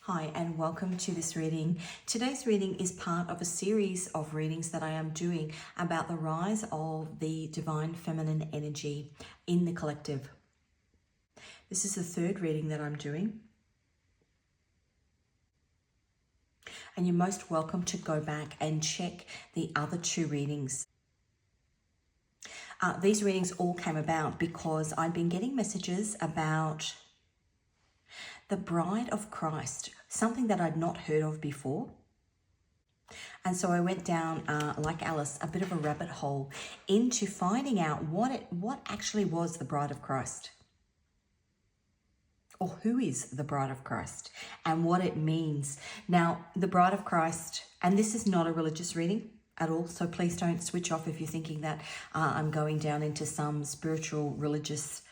Hi and welcome to this reading. Today's reading is part of a series of readings that I am doing about the rise of the divine feminine energy in the collective. This is the third reading that I'm doing. And you're most welcome to go back and check the other two readings. These readings all came about because I'd been getting messages about the Bride of Christ, something that I'd not heard of before. And so I went down, like Alice, a bit of a rabbit hole into finding out what actually was the Bride of Christ, or who is the Bride of Christ, and what it means. Now, the Bride of Christ, and this is not a religious reading at all, so please don't switch off if you're thinking that I'm going down into some spiritual, religious,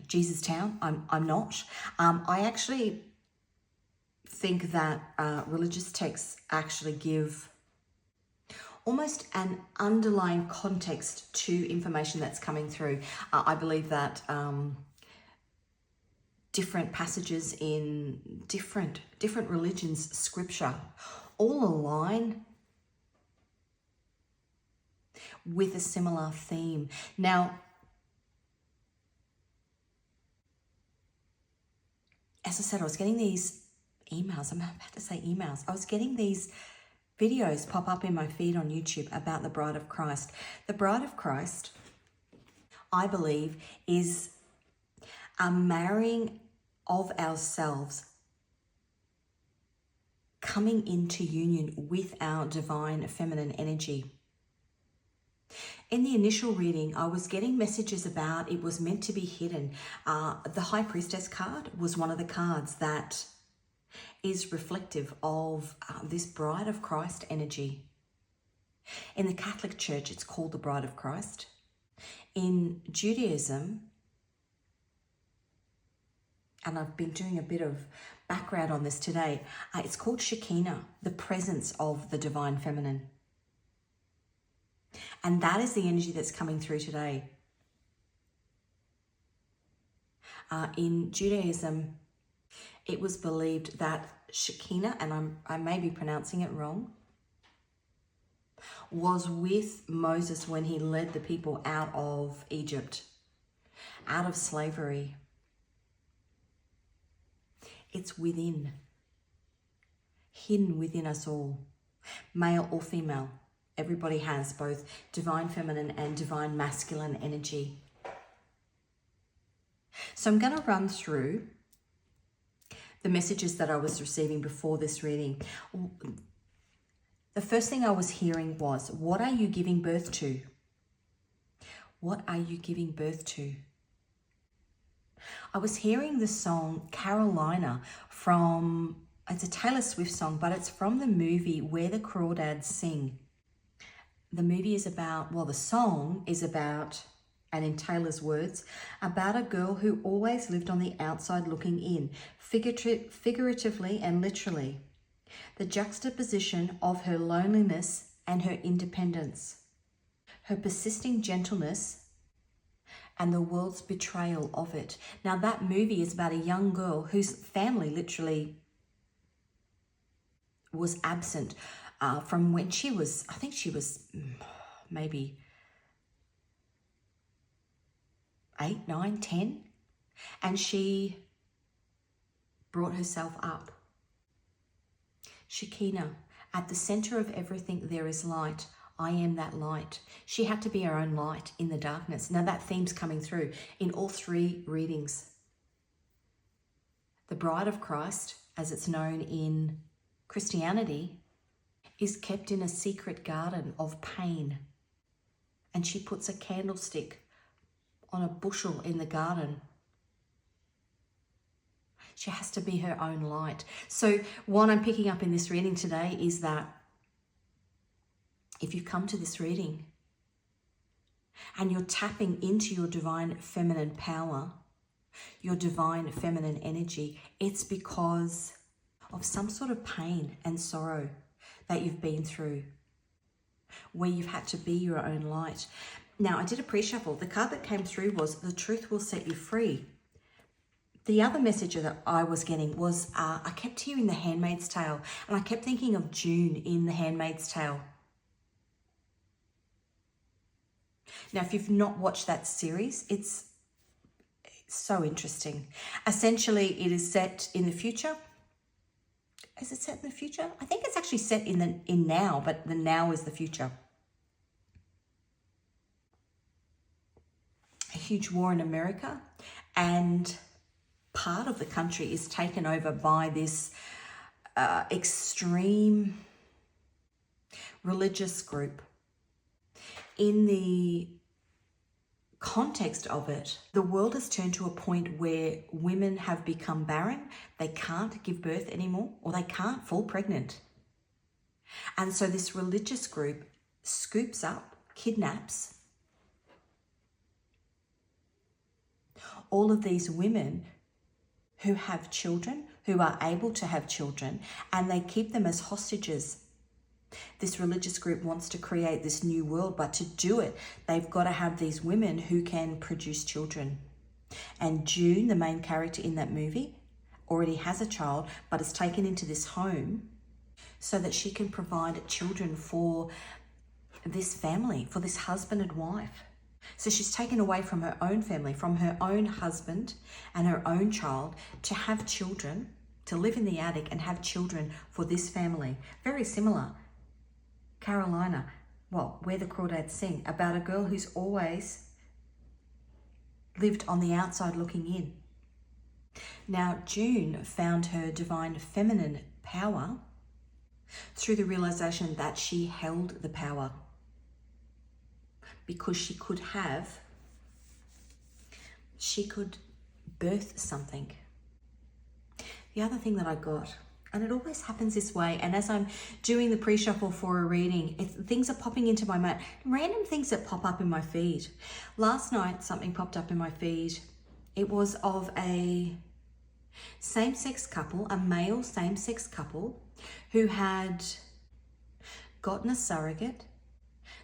Jesus town. I'm not. I actually think that religious texts actually give almost an underlying context to information that's coming through. I believe that different passages in different religions' scripture all align with a similar theme. Now, as I said, I was getting these emails. I'm about to say emails. I was getting these videos pop up in my feed on YouTube about the Bride of Christ. The Bride of Christ, I believe, is a marrying of ourselves, coming into union with our divine feminine energy. In the initial reading, I was getting messages about it was meant to be hidden. The High Priestess card was one of the cards that is reflective of this Bride of Christ energy. In the Catholic Church, it's called the Bride of Christ. In Judaism, and I've been doing a bit of background on this today, it's called Shekinah, the presence of the divine feminine. And that is the energy that's coming through today. In Judaism, it was believed that Shekinah, and I may be pronouncing it wrong, was with Moses when he led the people out of Egypt, out of slavery. It's within, hidden within us all, male or female. Everybody has both divine feminine and divine masculine energy. So I'm going to run through the messages that I was receiving before this reading. The first thing I was hearing was, what are you giving birth to? What are you giving birth to? I was hearing the song Carolina from, it's a Taylor Swift song, but it's from the movie Where the Crawdads Sing. The movie is about, the song is about, and in Taylor's words, about a girl who always lived on the outside looking in, figuratively and literally. The juxtaposition of her loneliness and her independence, her persisting gentleness and the world's betrayal of it. Now that movie is about a young girl whose family literally was absent from when she was, I think she was maybe 8, 9, 10, and she brought herself up. Shekinah, at the center of everything there is light. I am that light. She had to be her own light in the darkness. Now that theme's coming through in all three readings. The Bride of Christ, as it's known in Christianity, is kept in a secret garden of pain. And she puts a candlestick on a bushel in the garden. She has to be her own light. So what I'm picking up in this reading today is that if you've come to this reading and you're tapping into your divine feminine power, your divine feminine energy, it's because of some sort of pain and sorrow that you've been through, where you've had to be your own light. Now, I did a pre-shuffle. The card that came through was the truth will set you free. The other message that I was getting was, I kept hearing The Handmaid's Tale, and I kept thinking of June in The Handmaid's Tale. Now, if you've not watched that series, it's so interesting. Essentially, it is set in the future. Is it set in the future? I think it's actually set in now, but the now is the future. A huge war in America, and part of the country is taken over by this extreme religious group. In the context of it, the world has turned to a point where women have become barren. They can't give birth anymore, or they can't fall pregnant. And so this religious group scoops up, kidnaps all of these women who have children, who are able to have children, and they keep them as hostages. This religious group wants to create this new world, but to do it, they've got to have these women who can produce children. And June, the main character in that movie, already has a child, but is taken into this home so that she can provide children for this family, for this husband and wife. So she's taken away from her own family, from her own husband and her own child, to have children, to live in the attic and have children for this family. Very similar. Carolina, where the Crawdads sing, about a girl who's always lived on the outside looking in. Now, June found her divine feminine power through the realization that she held the power, because she could birth something. The other thing that I got, and it always happens this way, and as I'm doing the pre-shuffle for a reading, things are popping into my mind, random things that pop up in my feed. Last night, something popped up in my feed. It was of a same-sex couple, a male same-sex couple, who had gotten a surrogate.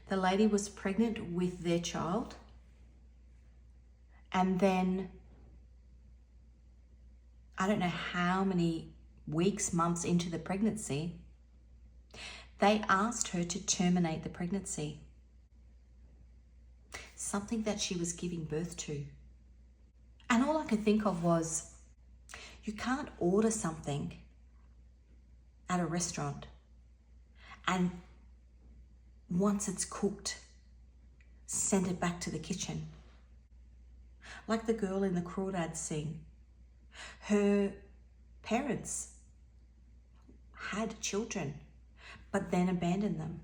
The lady was pregnant with their child, and then I don't know how many weeks, months into the pregnancy, they asked her to terminate the pregnancy. Something that she was giving birth to. And all I could think of was, you can't order something at a restaurant and once it's cooked, send it back to the kitchen. Like the girl in the Crawdad scene. Her parents had children, but then abandoned them.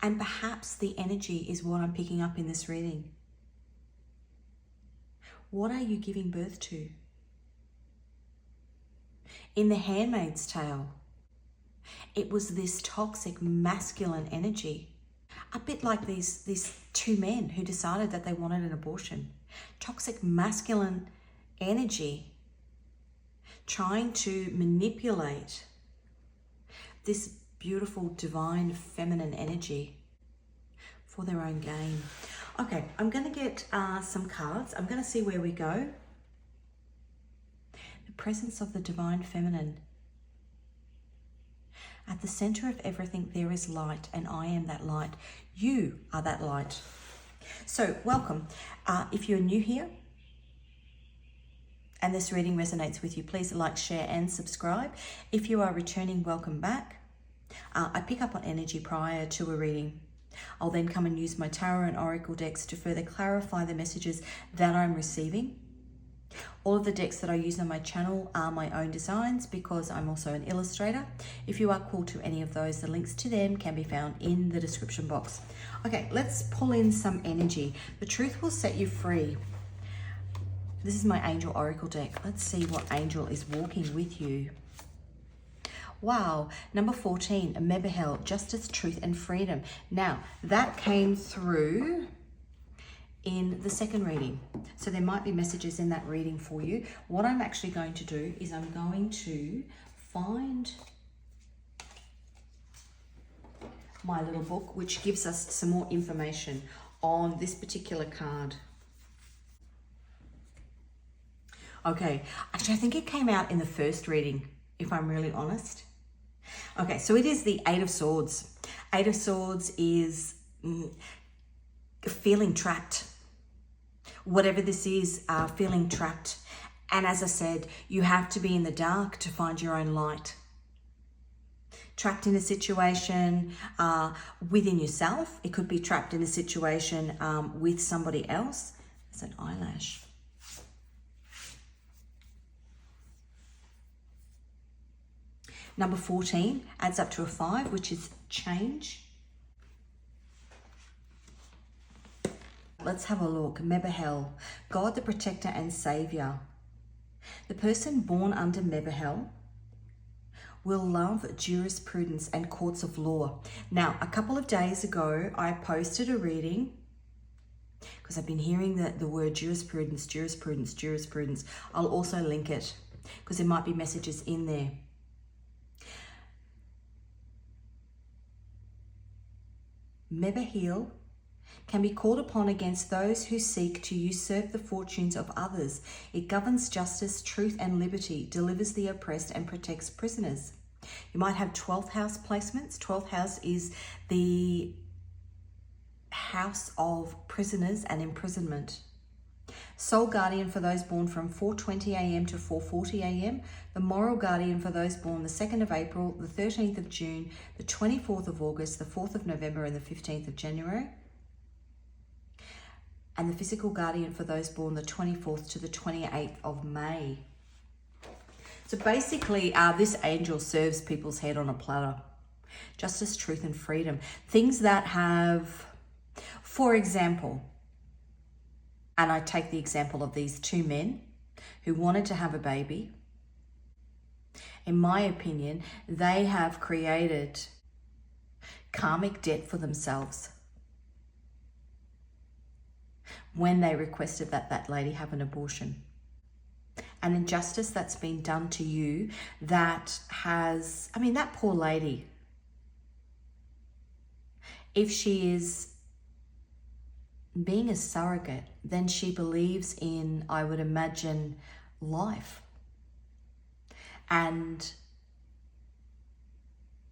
And perhaps the energy is what I'm picking up in this reading. What are you giving birth to? In The Handmaid's Tale, it was this toxic masculine energy, a bit like these two men who decided that they wanted an abortion. Toxic masculine energy trying to manipulate this beautiful divine feminine energy for their own gain. Okay, I'm going to get some cards. I'm going to see where we go. The presence of the divine feminine. At the center of everything, there is light, and I am that light. You are that light. So, welcome. If you're new here and this reading resonates with you, please like, share, and subscribe. If you are returning, welcome back. I pick up on energy prior to a reading. I'll then come and use my tarot and oracle decks to further clarify the messages that I'm receiving. All of the decks that I use on my channel are my own designs because I'm also an illustrator. If you are called to any of those, the links to them can be found in the description box. Okay, let's pull in some energy. The truth will set you free. This is my angel oracle deck. Let's see what angel is walking with you. Wow, number 14, Mebahel, justice, truth, and freedom. Now, that came through in the second reading. So there might be messages in that reading for you. What I'm actually going to do is I'm going to find my little book, which gives us some more information on this particular card. Okay, actually I think it came out in the first reading, if I'm really honest. Okay, so it is the Eight of Swords. Eight of Swords is feeling trapped. Whatever this is, feeling trapped. And as I said, you have to be in the dark to find your own light. Trapped in a situation within yourself. It could be trapped in a situation with somebody else. It's an eyelash. Number 14 adds up to a 5, which is change. Let's have a look. Mebahel, God the protector and savior. The person born under Mebahel will love jurisprudence and courts of law. Now, a couple of days ago, I posted a reading because I've been hearing the word jurisprudence, jurisprudence, jurisprudence. I'll also link it because there might be messages in there. Mebahel can be called upon against those who seek to usurp the fortunes of others. It governs justice, truth, and liberty, delivers the oppressed, and protects prisoners. You might have 12th house placements. 12th house is the house of prisoners and imprisonment. Soul guardian for those born from 4:20 a.m. to 4:40 a.m. The moral guardian for those born the 2nd of April, the 13th of June, the 24th of August, the 4th of November, and the 15th of January. And the physical guardian for those born the 24th to the 28th of May. So basically, this angel serves people's head on a platter. Justice, truth, and freedom. Things that have, for example, and I take the example of these two men who wanted to have a baby. In my opinion, they have created karmic debt for themselves when they requested that that lady have an abortion. An injustice that's been done to you that has, I mean, that poor lady, if she is being a surrogate, then she believes in, I would imagine, life and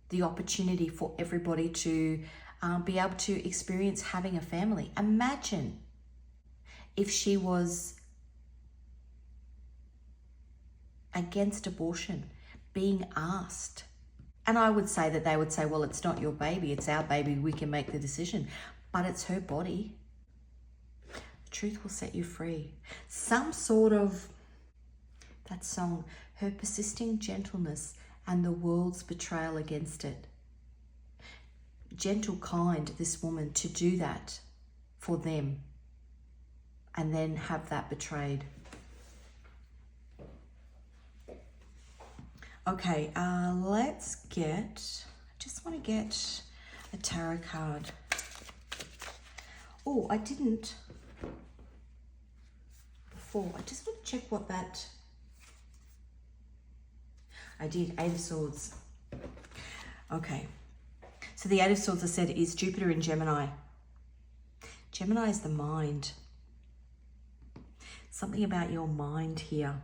the opportunity for everybody to be able to experience having a family. Imagine if she was against abortion, being asked. And I would say that they would say, well, it's not your baby, it's our baby, we can make the decision. But it's her body. Truth will set you free. Some sort of, that song, her persisting gentleness and the world's betrayal against it. Gentle, kind, this woman, to do that for them and then have that betrayed. Okay, let's get, I just want to get a tarot card. Oh, I didn't before. I just want to check what that, I did, Eight of Swords. Okay, so the Eight of Swords, I said, is Jupiter in Gemini. Gemini is the mind. Something about your mind here.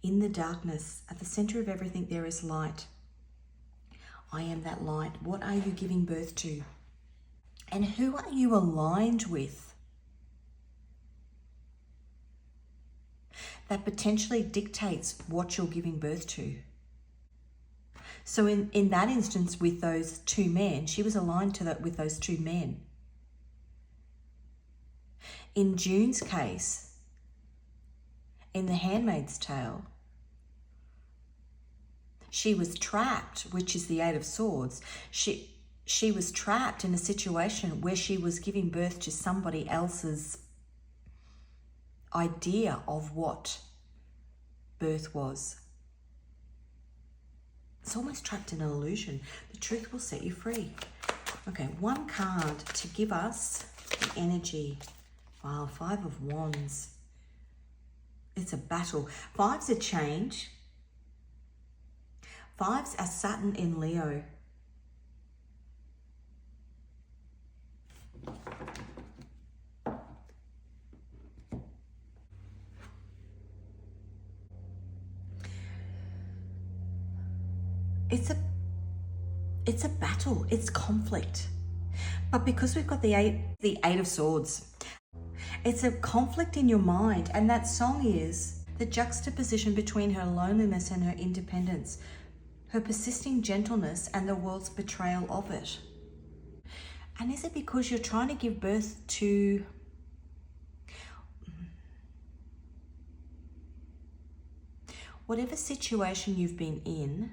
In the darkness, at the center of everything, there is light. I am that light. What are you giving birth to? And who are you aligned with? That potentially dictates what you're giving birth to. So in that instance with those two men, she was aligned to that with those two men. In June's case, in The Handmaid's Tale, she was trapped, which is the Eight of Swords. She was trapped in a situation where she was giving birth to somebody else's idea of what birth was. It's almost trapped in an illusion. The truth will set you free. Okay, one card to give us the energy. Wow, Five of Wands. It's a battle. Fives are change. Fives are Saturn in Leo. it's a battle, it's conflict. But because we've got the eight of swords, it's a conflict in your mind. And that song is the juxtaposition between her loneliness and her independence, her persisting gentleness and the world's betrayal of it. And is it because you're trying to give birth to whatever situation you've been in?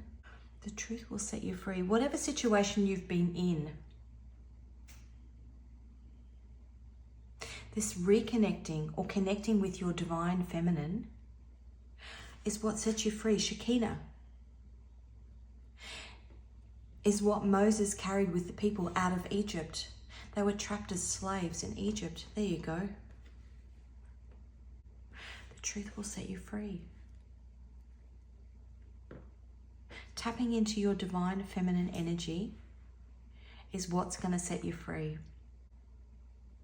The truth will set you free. Whatever situation you've been in, this reconnecting or connecting with your divine feminine is what sets you free. Shekinah is what Moses carried with the people out of Egypt. They were trapped as slaves in Egypt. There you go. The truth will set you free. Tapping into your divine feminine energy is what's going to set you free.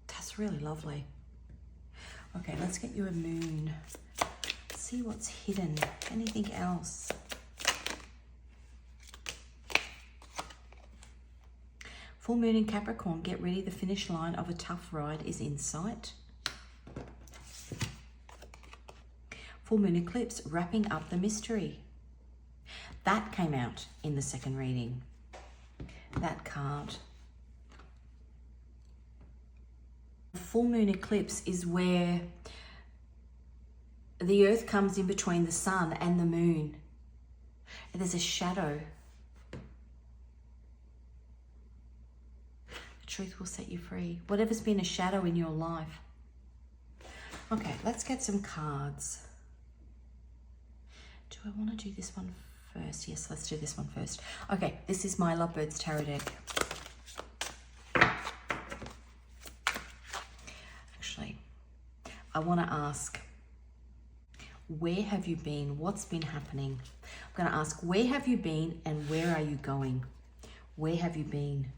That's really lovely. Okay, let's get you a moon. See what's hidden. Anything else? Full moon in Capricorn. Get ready. The finish line of a tough ride is in sight. Full moon eclipse. Wrapping up the mystery. That came out in the second reading. That card. Full moon eclipse is where the earth comes in between the sun and the moon. And there's a shadow. The truth will set you free. Whatever's been a shadow in your life. Okay, let's get some cards. Do I want to do this one first? Yes, let's do this one first. Okay, this is my Lovebirds Tarot deck. Actually, I want to ask, where have you been? What's been happening? I'm going to ask, where have you been and where are you going? Where have you been?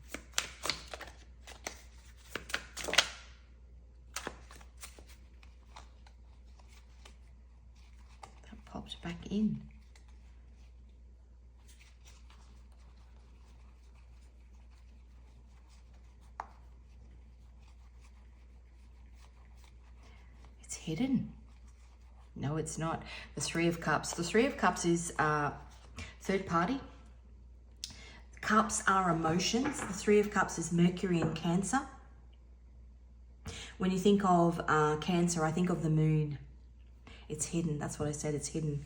That popped back in. It's hidden. No, it's not. The Three of Cups. The Three of Cups is third party. Cups are emotions. The Three of Cups is Mercury and Cancer. When you think of Cancer, I think of the moon. It's hidden. That's what I said. It's hidden.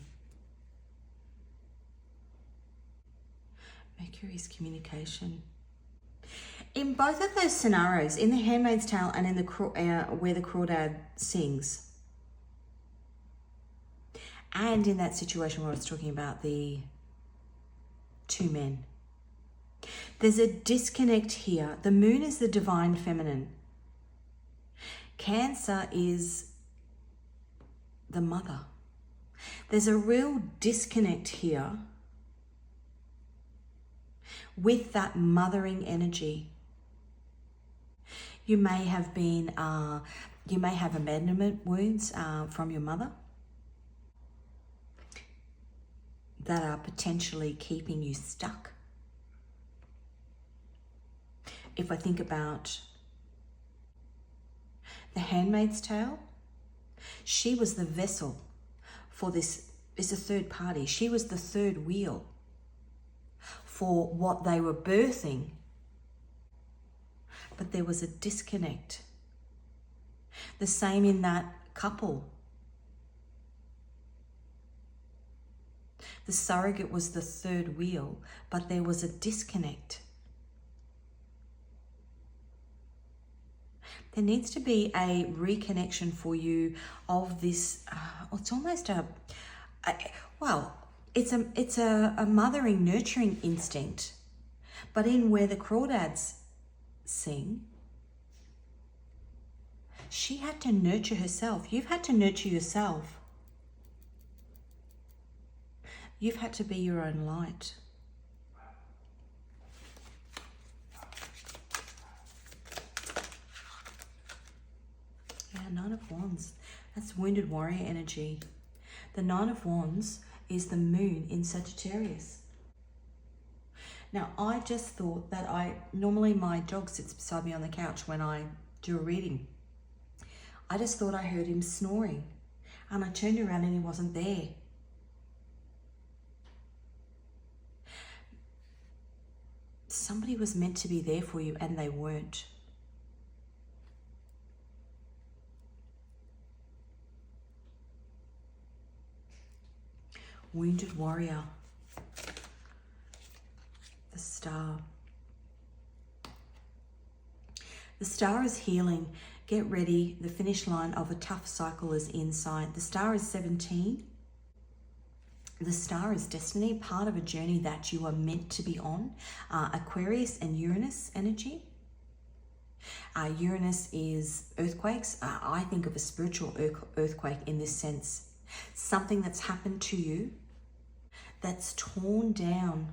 Mercury is communication. In both of those scenarios, in the Handmaid's Tale and in the where the Crawdad sings, and in that situation where I was talking about the two men, there's a disconnect here. The moon is the divine feminine. Cancer is the mother. There's a real disconnect here with that mothering energy. You may have been, you may have abandonment wounds from your mother that are potentially keeping you stuck. If I think about the Handmaid's Tale, she was the vessel for this. It's a third party. She was the third wheel for what they were birthing. But there was a disconnect. The same in that couple. The surrogate was the third wheel, but there was a disconnect. There needs to be a reconnection for you of this. It's almost it's a mothering, nurturing instinct. But in where the Crawdads sing, she had to nurture herself. You've had to nurture yourself. You've had to be your own light. Yeah, Nine of Wands. That's wounded warrior energy. The Nine of Wands is the moon in Sagittarius. Now, I just thought that normally my dog sits beside me on the couch when I do a reading. I just thought I heard him snoring, and I turned around and he wasn't there. Somebody was meant to be there for you and they weren't. Wounded warrior. The star. The star is healing. Get ready. The finish line of a tough cycle is in sight. The star is 17. The star is destiny, part of a journey that you are meant to be on. Aquarius and Uranus energy. Uranus is earthquakes. I think of a spiritual earthquake in this sense. Something that's happened to you that's torn down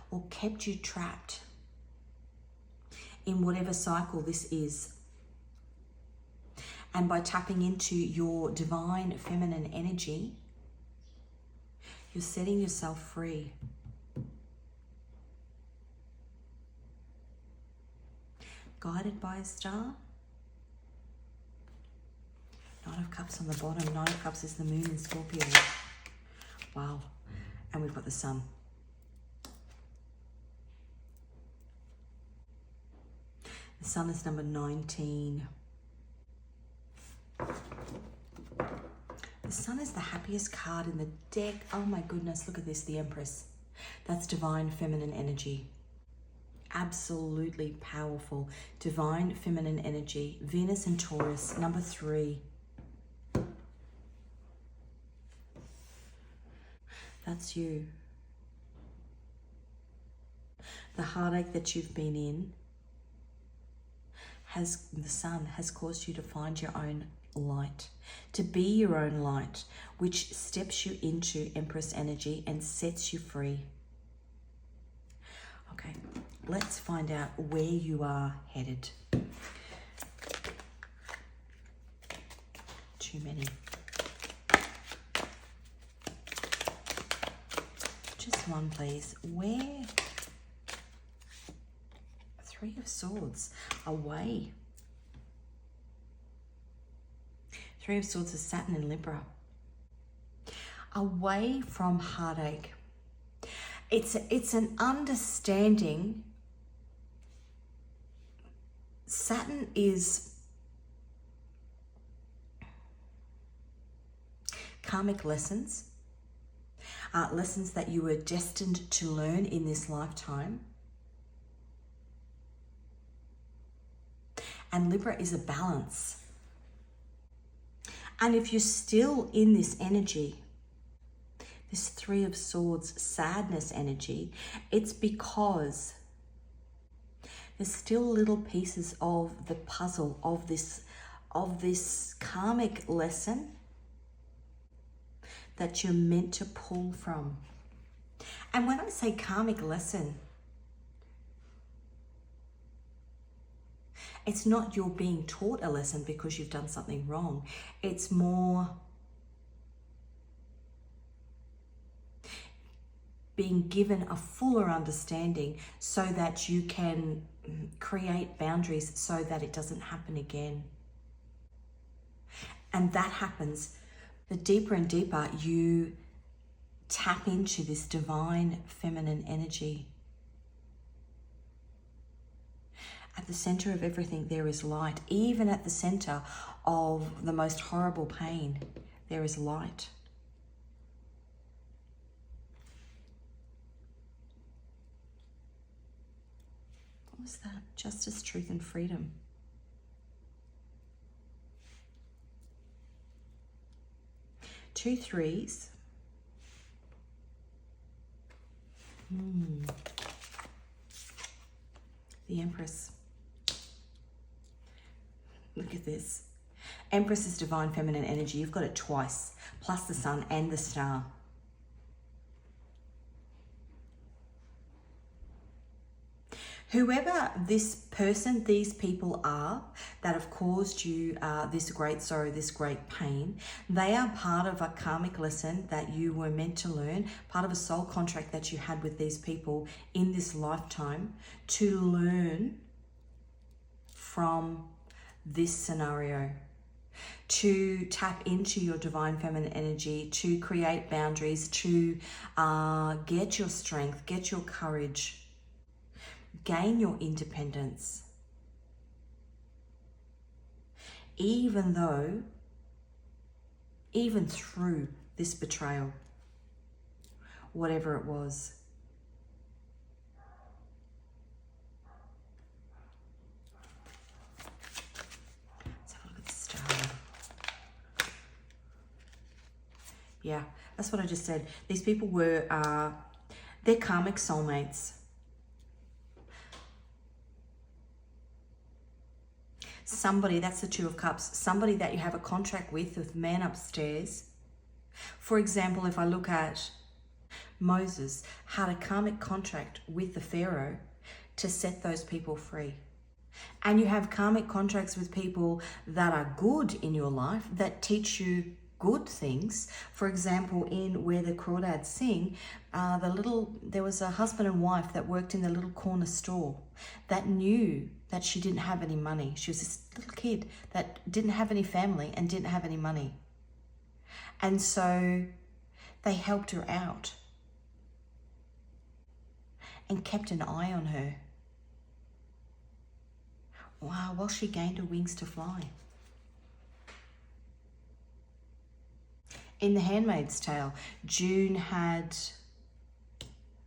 or kept you trapped in whatever cycle this is. And by tapping into your divine feminine energy, you're setting yourself free. Guided by a star. Knight of Cups on the bottom. Knight of Cups is the moon in Scorpio. Wow. And we've got the sun. The sun is number 19. The sun is the happiest card in the deck. Oh my goodness, look at this, the Empress. That's divine feminine energy. Absolutely powerful. Divine feminine energy. Venus and Taurus, number 3. That's you. The heartache that you've been in the sun has caused you to find your own light, to be your own light, which steps you into Empress energy and sets you free. Okay, let's find out where you are headed. Too many. Just one, please. Where? 3 of Swords. Away. 3 of Swords is Saturn in Libra. Away from heartache. It's an understanding. Saturn is karmic lessons. Lessons that you were destined to learn in this lifetime. And Libra is a balance. And if you're still in this energy, this 3 of Swords sadness energy, it's because there's still little pieces of the puzzle of this karmic lesson that you're meant to pull from. And when I say karmic lesson, it's not you're being taught a lesson because you've done something wrong. It's more being given a fuller understanding so that you can create boundaries so that it doesn't happen again. And that happens the deeper and deeper you tap into this divine feminine energy. At the center of everything, there is light. Even at the center of the most horrible pain, there is light. What was that? Justice, truth, and freedom. Two threes. The Empress. Look at this. Empress is divine feminine energy. You've got it twice, plus the sun and the star. Whoever this person, these people are that have caused you this great sorrow, this great pain, they are part of a karmic lesson that you were meant to learn, part of a soul contract that you had with these people in this lifetime to learn from this scenario, to tap into your divine feminine energy, to create boundaries, to get your strength, get your courage, gain your independence. Even through this betrayal, whatever it was. Let's have a look at the star. Yeah, that's what I just said. These people were, they're karmic soulmates. Somebody, that's the Two of Cups, somebody that you have a contract with man upstairs. For example, if I look at Moses, had a karmic contract with the Pharaoh to set those people free. And you have karmic contracts with people that are good in your life, that teach you good things. For example, in where the Crawdad sing, there was a husband and wife that worked in the little corner store that knew that she didn't have any money. She was this little kid that didn't have any family and didn't have any money. And so they helped her out and kept an eye on her. Wow, while she gained her wings to fly. In The Handmaid's Tale, June had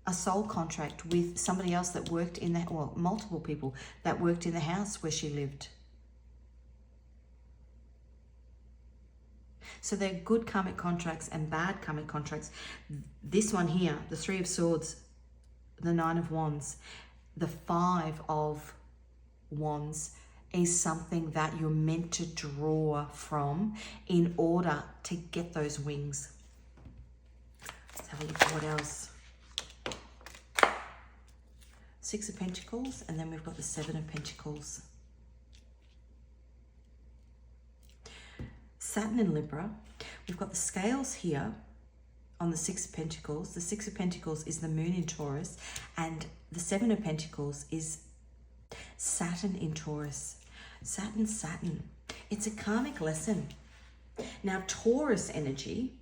a soul contract with somebody else that worked in the, well, multiple people that worked in the house where she lived. So they're good karmic contracts and bad karmic contracts. This one here, the Three of Swords, the Nine of Wands, the Five of Wands is something that you're meant to draw from in order to get those wings. Let's have a look at what else. Six of Pentacles, and then we've got the Seven of Pentacles. Saturn in Libra. We've got the scales here on the Six of Pentacles. The Six of Pentacles is the Moon in Taurus, and the Seven of Pentacles is Saturn in Taurus. Saturn. It's a karmic lesson. Now, Taurus energy.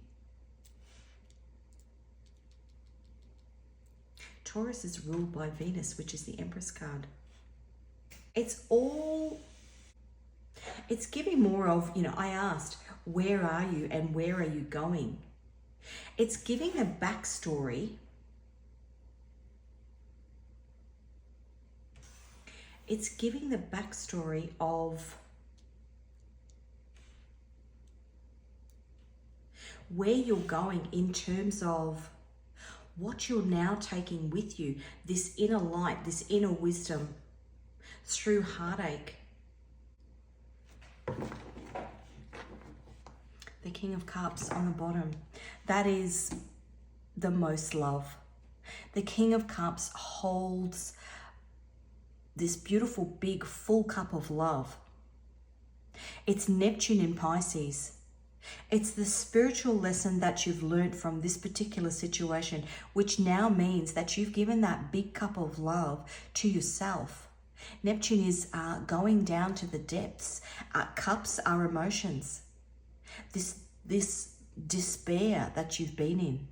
Taurus is ruled by Venus, which is the Empress card. It's giving more of, I asked, where are you and where are you going? It's giving a backstory. It's giving the backstory of where you're going in terms of what you're now taking with you, this inner light, this inner wisdom through heartache. The King of Cups on the bottom, that is the most love. The King of Cups holds this beautiful, big, full cup of love. It's Neptune in Pisces. It's the spiritual lesson that you've learned from this particular situation, which now means that you've given that big cup of love to yourself. Neptune is going down to the depths. Cups are emotions. This despair that you've been in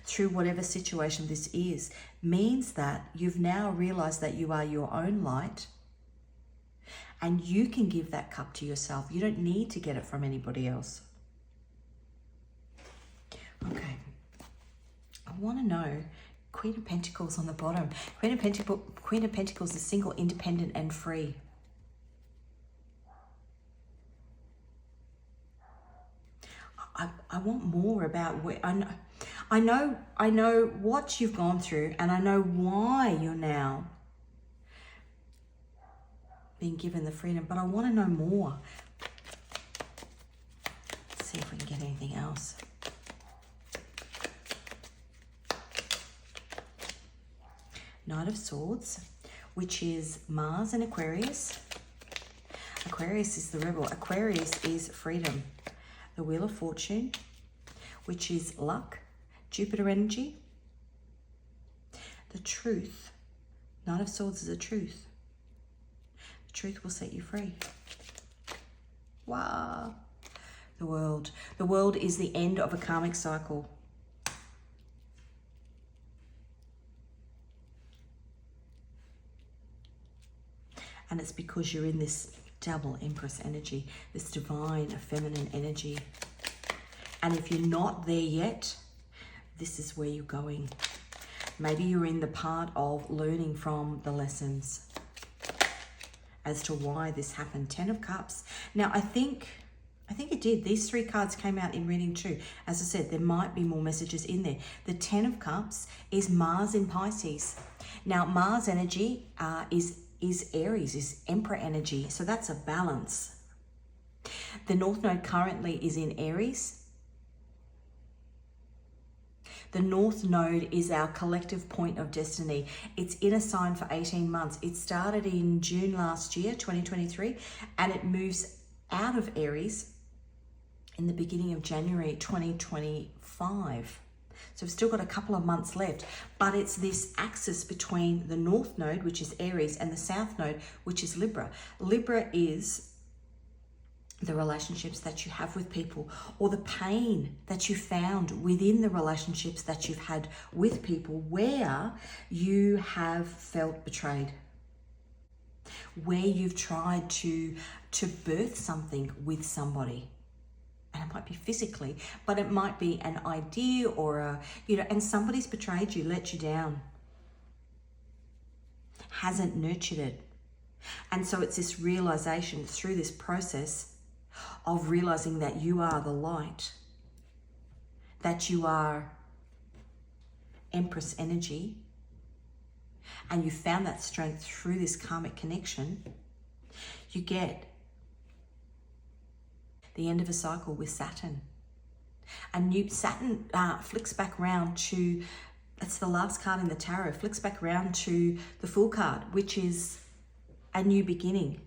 through whatever situation this is means that you've now realized that you are your own light and you can give that cup to yourself. You don't need to get it from anybody else. Okay. I want to know, Queen of Pentacles on the bottom. Queen of Pentacles is single, independent, and free. I want more about where I know what you've gone through, and I know why you're now being given the freedom, but I want to know more. Let's see if we can get anything else. Knight of Swords. which is Mars and Aquarius. Aquarius is the rebel. Aquarius is freedom. The Wheel of Fortune, which is luck, Jupiter energy. The Truth. Knight of Swords is the truth. The truth will set you free. Wow. The World. The World is the end of a karmic cycle. And it's because you're in this double Empress energy, this divine feminine energy. And if you're not there yet, this is where you're going. Maybe you're in the part of learning from the lessons as to why this happened. 10 of Cups. Now, I think it did. These 3 cards came out in reading too. As I said, there might be more messages in there. The 10 of Cups is Mars in Pisces. Now, Mars energy is Aries, is Emperor energy. So that's a balance. The North Node currently is in Aries. The North Node is our collective point of destiny. It's in a sign for 18 months. It started in June last year, 2023, and it moves out of Aries in the beginning of January 2025. So we've still got a couple of months left, but it's this axis between the North Node, which is Aries, and the South Node, which is Libra. Libra is the relationships that you have with people, or the pain that you found within the relationships that you've had with people where you have felt betrayed, where you've tried to birth something with somebody. And it might be physically, but it might be an idea or and somebody's betrayed you, let you down, hasn't nurtured it. And so it's this realization through this process of realizing that you are the light, that you are Empress energy, and you found that strength through this karmic connection. You get the end of a cycle with Saturn. And new Saturn flicks back around to, that's the last card in the tarot, flicks back around to the Fool card, which is a new beginning.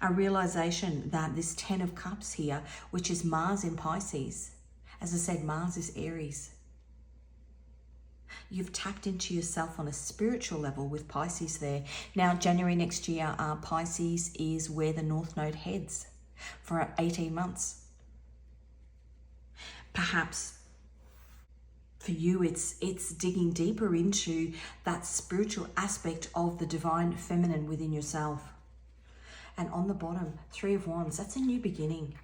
A realization that this 10 of Cups here, which is Mars in Pisces, as I said, Mars is Aries. You've tapped into yourself on a spiritual level with Pisces there. Now, January next year, Pisces is where the North Node heads for 18 months. Perhaps for you, it's digging deeper into that spiritual aspect of the divine feminine within yourself. And on the bottom, 3 of Wands, that's a new beginning.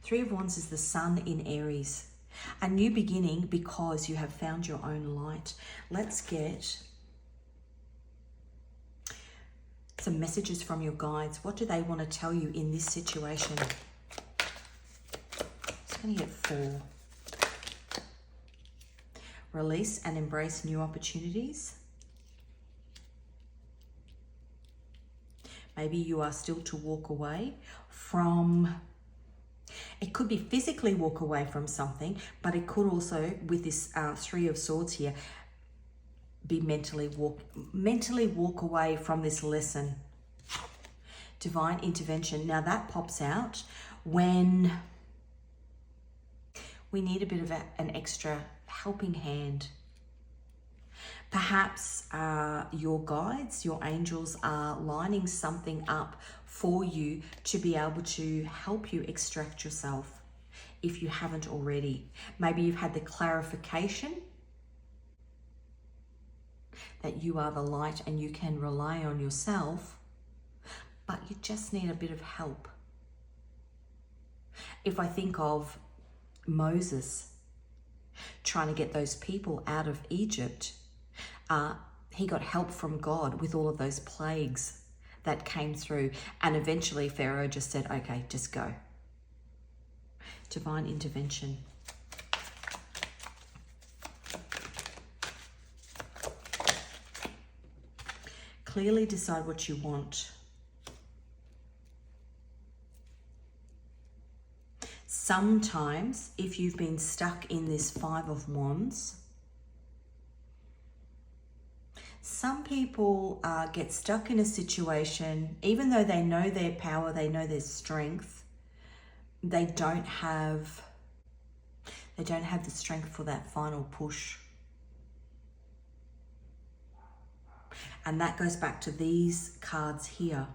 3 of Wands is the Sun in Aries. A new beginning because you have found your own light. Let's get some messages from your guides. What do they want to tell you in this situation? Just going to get 4. Release and embrace new opportunities. Maybe you are still to walk away from, it could be physically walk away from something, but it could also, with this 3 of Swords here, be mentally walk away from this lesson. Divine intervention. Now that pops out when we need a bit of an extra helping hand. Perhaps your guides, your angels are lining something up for you to be able to help you extract yourself if you haven't already. Maybe you've had the clarification that you are the light and you can rely on yourself, but you just need a bit of help. If I think of Moses trying to get those people out of Egypt, he got help from God with all of those plagues that came through, and eventually Pharaoh just said, okay, just go. Divine intervention. Clearly decide what you want. Sometimes, if you've been stuck in this 5 of Wands, Some people get stuck in a situation, even though they know their power, they know their strength, they don't have the strength for that final push. And that goes back to these cards here.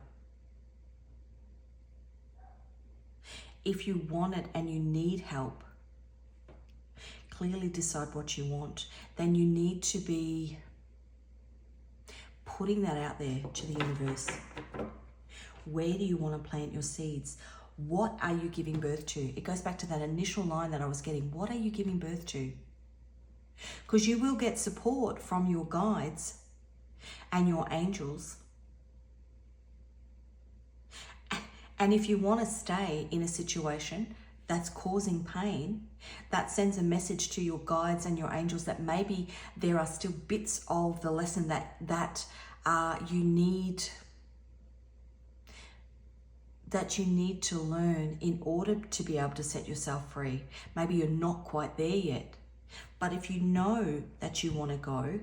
If you want it and you need help, clearly decide what you want. Then you need to be putting that out there to the universe. Where do you want to plant your seeds? What are you giving birth to? It goes back to that initial line that I was getting. What are you giving birth to? Because you will get support from your guides and your angels. And if you want to stay in a situation that's causing pain, that sends a message to your guides and your angels that maybe there are still bits of the lesson that you need to learn in order to be able to set yourself free. Maybe you're not quite there yet, but if you know that you want to go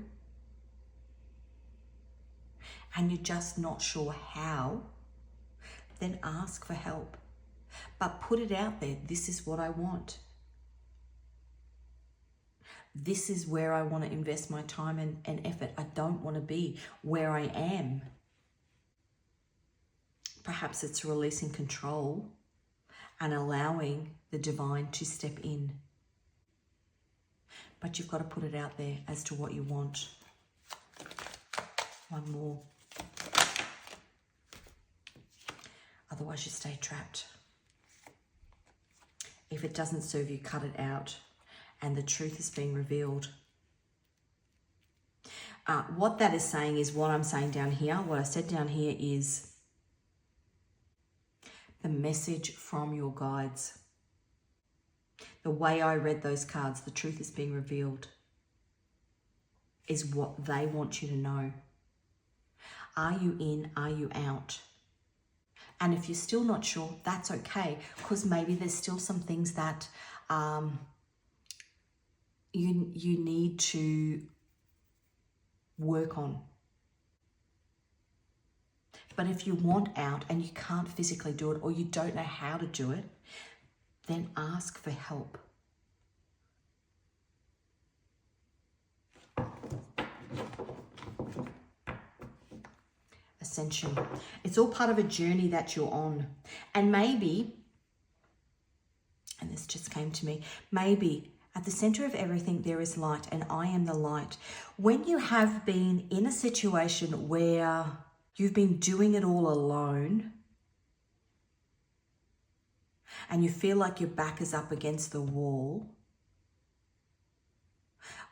and you're just not sure how, then ask for help. But put it out there. This is what I want. This is where I want to invest my time and effort. I don't want to be where I am. Perhaps it's releasing control and allowing the divine to step in. But you've got to put it out there as to what you want. One more. Otherwise you stay trapped. If it doesn't serve you, cut it out. And the truth is being revealed. What that is saying is what I'm saying down here. What I said down here is the message from your guides. The way I read those cards, the truth is being revealed, is what they want you to know. Are you in? Are you out? And if you're still not sure, that's okay, because maybe there's still some things that you need to work on. But if you want out and you can't physically do it, or you don't know how to do it, then ask for help. Ascension. It's all part of a journey that you're on. And maybe, and this just came to me, maybe at the center of everything there is light, and I am the light. When you have been in a situation where you've been doing it all alone and you feel like your back is up against the wall,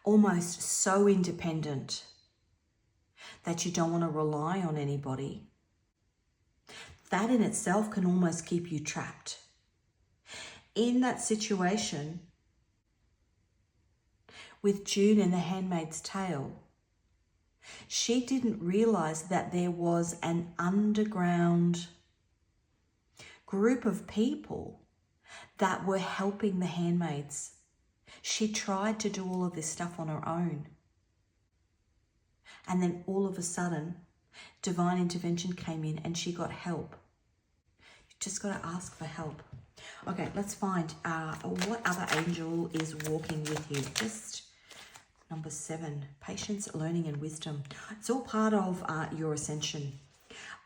almost so independent that you don't want to rely on anybody, that in itself can almost keep you trapped. In that situation, with June in The Handmaid's Tale, she didn't realize that there was an underground group of people that were helping the handmaids. She tried to do all of this stuff on her own. And then all of a sudden, divine intervention came in and she got help. You just got to ask for help. Okay, let's find what other angel is walking with you. Just number 7, patience, learning, and wisdom. It's all part of your ascension.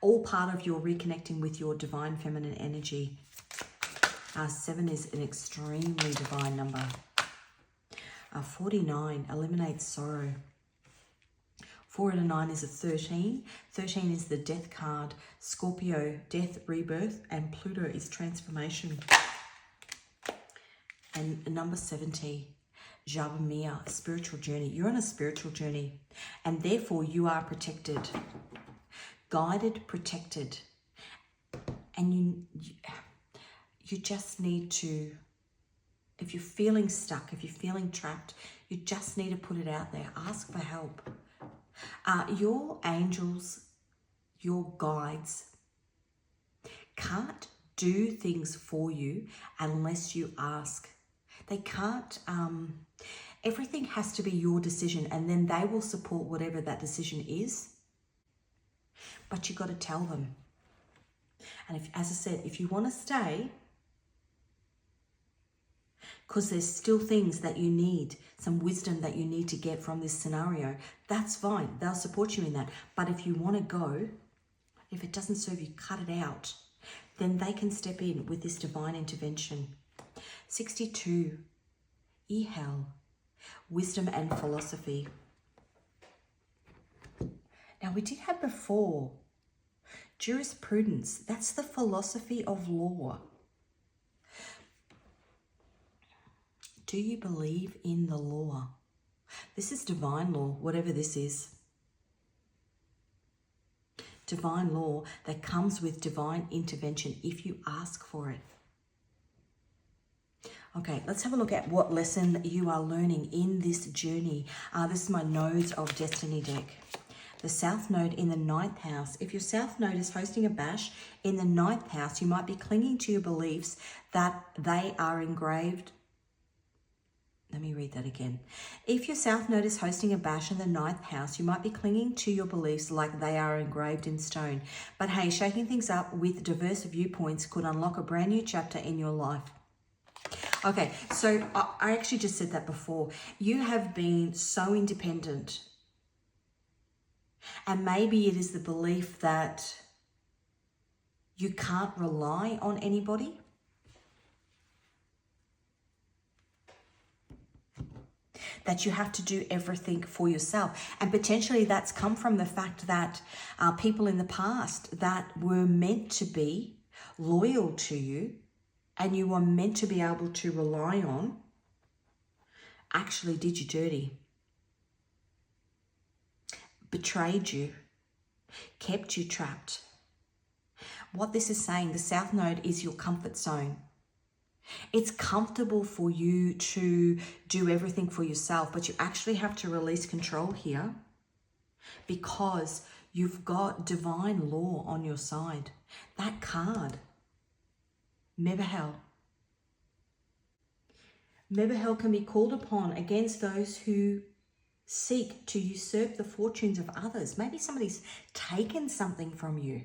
All part of your reconnecting with your divine feminine energy. 7 is an extremely divine number. 49 eliminates sorrow. 4 and a 9 is a 13. 13 is the death card. Scorpio, death, rebirth, and Pluto is transformation. And number 70, Jabamia, spiritual journey. You're on a spiritual journey, and therefore you are protected, guided, protected. And you just need to, if you're feeling stuck, if you're feeling trapped, you just need to put it out there. Ask for help. Your angels, your guides can't do things for you unless you ask. They can't, Everything has to be your decision, and then they will support whatever that decision is. But you got to tell them. And if, as I said, if you want to stay, because there's still things that you need, some wisdom that you need to get from this scenario, that's fine. They'll support you in that. But if you want to go, if it doesn't serve you, cut it out. Then they can step in with this divine intervention. 62, Ehel, wisdom and philosophy. Now we did have before, jurisprudence. That's the philosophy of law. Do you believe in the law? This is divine law, whatever this is. Divine law that comes with divine intervention if you ask for it. Okay, let's have a look at what lesson you are learning in this journey. This is my Nodes of Destiny deck. The South Node in the 9th house. If your South Node is hosting a bash in the 9th house, you might be clinging to your beliefs that they are engraved. Let me read that again. If your South Node is hosting a bash in the 9th house, you might be clinging to your beliefs like they are engraved in stone. But hey, shaking things up with diverse viewpoints could unlock a brand new chapter in your life. Okay, so I actually just said that before. You have been so independent. And maybe it is the belief that you can't rely on anybody. That you have to do everything for yourself. And potentially that's come from the fact that people in the past that were meant to be loyal to you and you were meant to be able to rely on actually did you dirty. Betrayed you, kept you trapped. What this is saying, the South Node is your comfort zone. It's comfortable for you to do everything for yourself, but you actually have to release control here because you've got divine law on your side. That card, Mebahel. Mebahel can be called upon against those who seek to usurp the fortunes of others. Maybe somebody's taken something from you.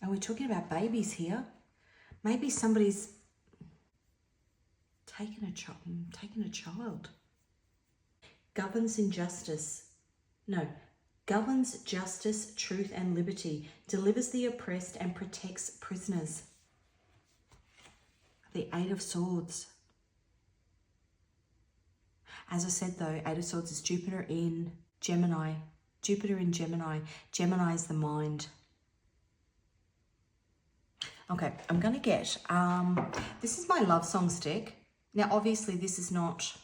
And we're talking about babies here. Maybe somebody's taken a child. Governs injustice. No. Governs justice, truth, and liberty. Delivers the oppressed and protects prisoners. The Eight of Swords. As I said though, Eight of Swords is Jupiter in Gemini. Jupiter in Gemini. Gemini is the mind. Okay, I'm going to get, this is my love songs deck. Now, obviously, this is not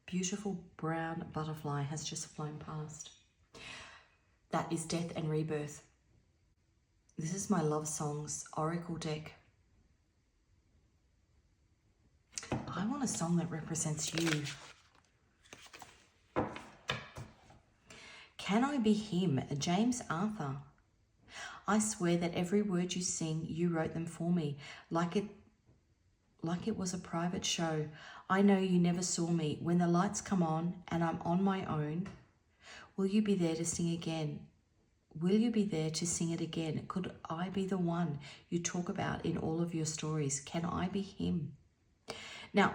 beautiful brown butterfly has just flown past. That is death and rebirth. This is my love songs oracle deck. I want a song that represents you. Can I be him? James Arthur. I swear that every word you sing, you wrote them for me, like it was a private show. I know you never saw me. When the lights come on and I'm on my own, will you be there to sing again? Will you be there to sing it again? Could I be the one you talk about in all of your stories? Can I be him? Now,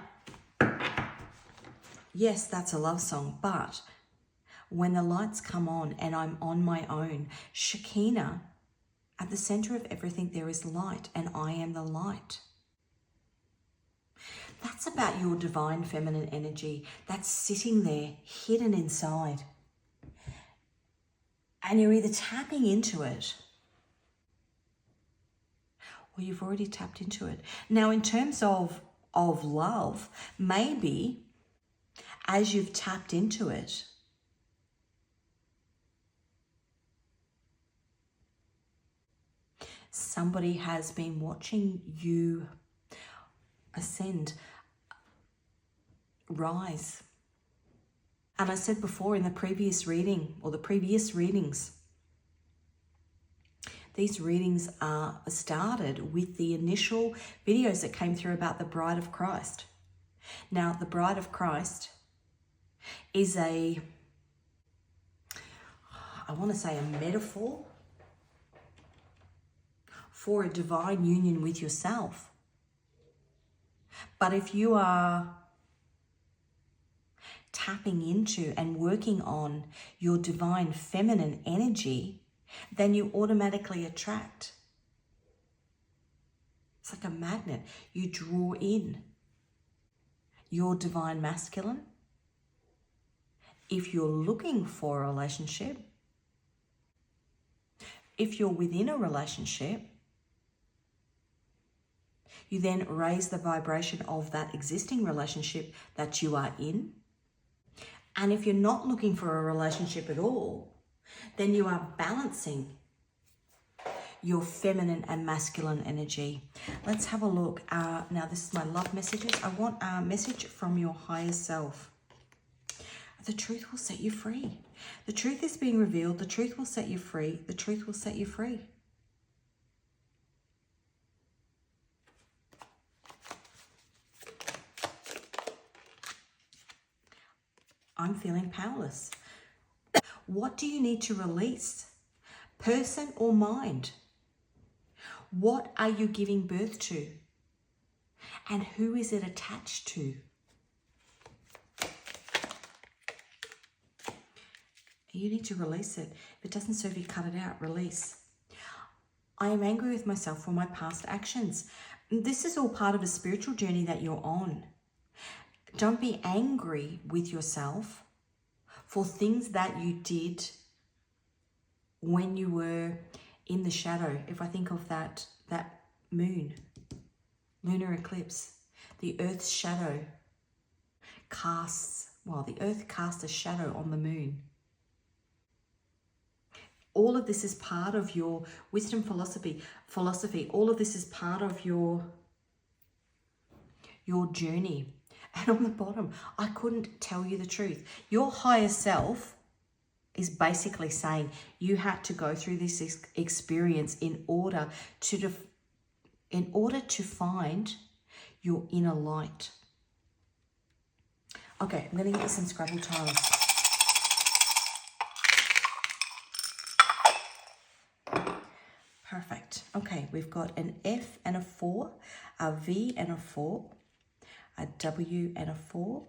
yes, that's a love song, but when the lights come on and I'm on my own, Shekinah, at the center of everything there is light, and I am the light. That's about your divine feminine energy that's sitting there, hidden inside. And you're either tapping into it or you've already tapped into it. Now, in terms of love, maybe as you've tapped into it, somebody has been watching you ascend, rise. And I said before in the previous reading or the previous readings, These readings are started with the initial videos that came through about the Bride of Christ. Now, the Bride of Christ is I want to say a metaphor for a divine union with yourself. But if you are tapping into and working on your divine feminine energy, then you automatically attract. It's like a magnet. You draw in your divine masculine. If you're looking for a relationship, if you're within a relationship, you then raise the vibration of that existing relationship that you are in. And if you're not looking for a relationship at all, then you are balancing your feminine and masculine energy. Let's have a look. Now, this is my love messages. I want a message from your higher self. The truth will set you free. The truth is being revealed. The truth will set you free. The truth will set you free. I'm feeling powerless. What do you need to release? Person or mind? What are you giving birth to? And who is it attached to? You need to release it. If it doesn't serve you, cut it out. Release. I am angry with myself for my past actions. This is all part of a spiritual journey that you're on. Don't be angry with yourself for things that you did when you were in the shadow. If I think of that moon, lunar eclipse, the Earth's shadow the Earth casts a shadow on the moon. All of this is part of your wisdom philosophy. All of this is part of your journey. And on the bottom, I couldn't tell you the truth. Your higher self is basically saying you had to go through this experience in order to find your inner light. Okay, I'm going to get you some Scrabble tiles. Perfect. Okay, we've got an F and a 4, a V and a 4, a W and a 4,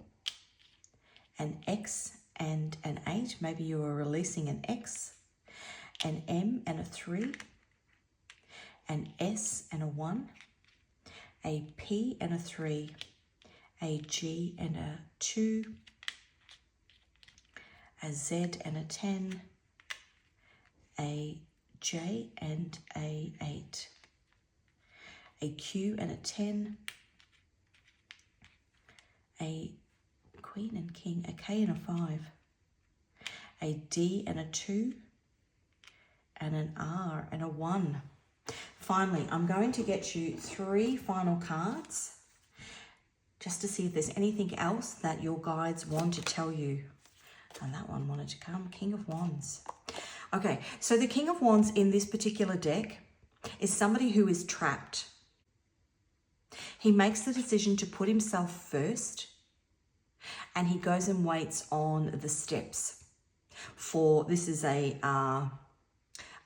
an X and an 8. Maybe you are releasing an X, an M and a 3, an S and a 1, a P and a 3, a G and a 2, a Z and a 10, a J and a 8, a Q and a 10, a Queen and King, a K and a 5, a D and a 2, and an R and a 1. Finally, I'm going to get you 3 final cards just to see if there's anything else that your guides want to tell you. And that one wanted to come, King of Wands. Okay, so the King of Wands in this particular deck is somebody who is trapped. He makes the decision to put himself first, and he goes and waits on the steps for, this is a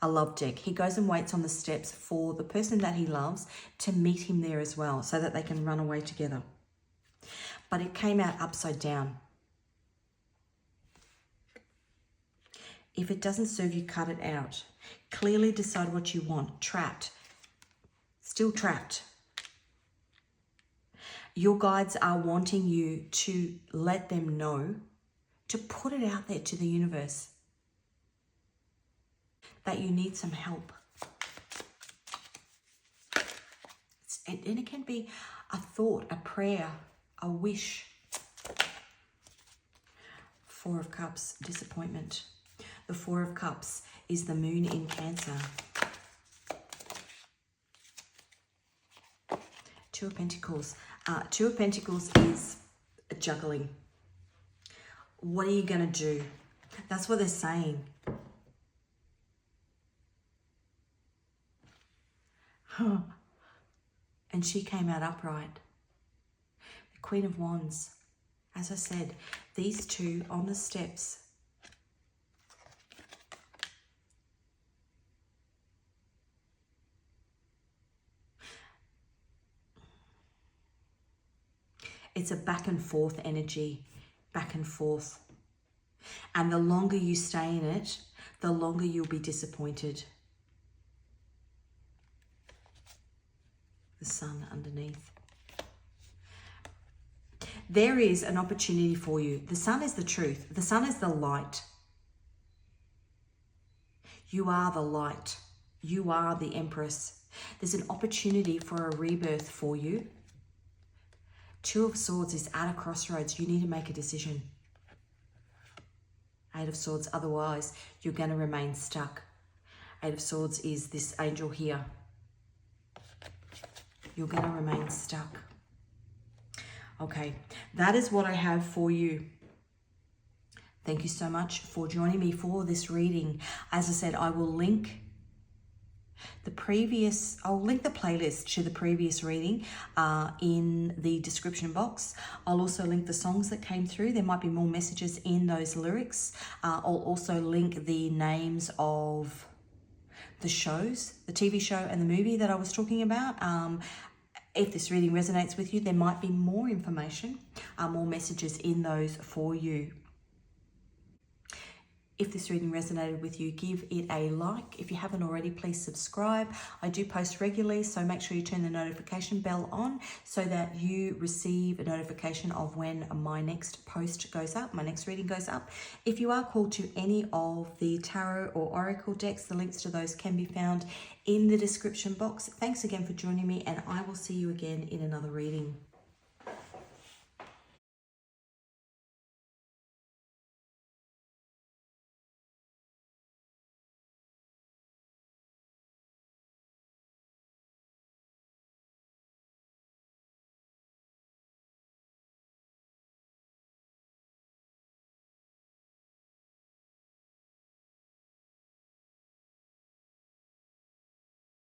love deck. He goes and waits on the steps for the person that he loves to meet him there as well, so that they can run away together. But it came out upside down. If it doesn't serve you, cut it out. Clearly decide what you want. Trapped. Still trapped. Your guides are wanting you to let them know, to put it out there to the universe, that you need some help. And it can be a thought, a prayer, a wish. 4 of Cups, disappointment. The 4 of Cups is the moon in Cancer. 2 of Pentacles. 2 of Pentacles is juggling. What are you going to do? That's what they're saying. And she came out upright. The Queen of Wands. As I said, these two on the steps. It's a back and forth energy, back and forth. And the longer you stay in it, the longer you'll be disappointed. The sun underneath. There is an opportunity for you. The sun is the truth. The sun is the light. You are the light. You are the Empress. There's an opportunity for a rebirth for you. Two of Swords is at a crossroads. You need to make a decision. Eight of Swords, otherwise you're going to remain stuck. Eight of Swords is this angel here. You're going to remain stuck. Okay, that is what I have for you. Thank you so much for joining me for this reading. As I said, I will link the playlist to the previous reading in the description box. I'll also link the songs that came through. There might be more messages in those lyrics. I'll also link the names of the shows, the TV show and the movie that I was talking about. If this reading resonates with you, there might be more information, more messages in those for you. If this reading resonated with you, give it a like. If you haven't already, please subscribe. I do post regularly, so make sure you turn the notification bell on so that you receive a notification of when my next post goes up, my next reading goes up. If you are called to any of the tarot or oracle decks, the links to those can be found in the description box. Thanks again for joining me, and I will see you again in another reading.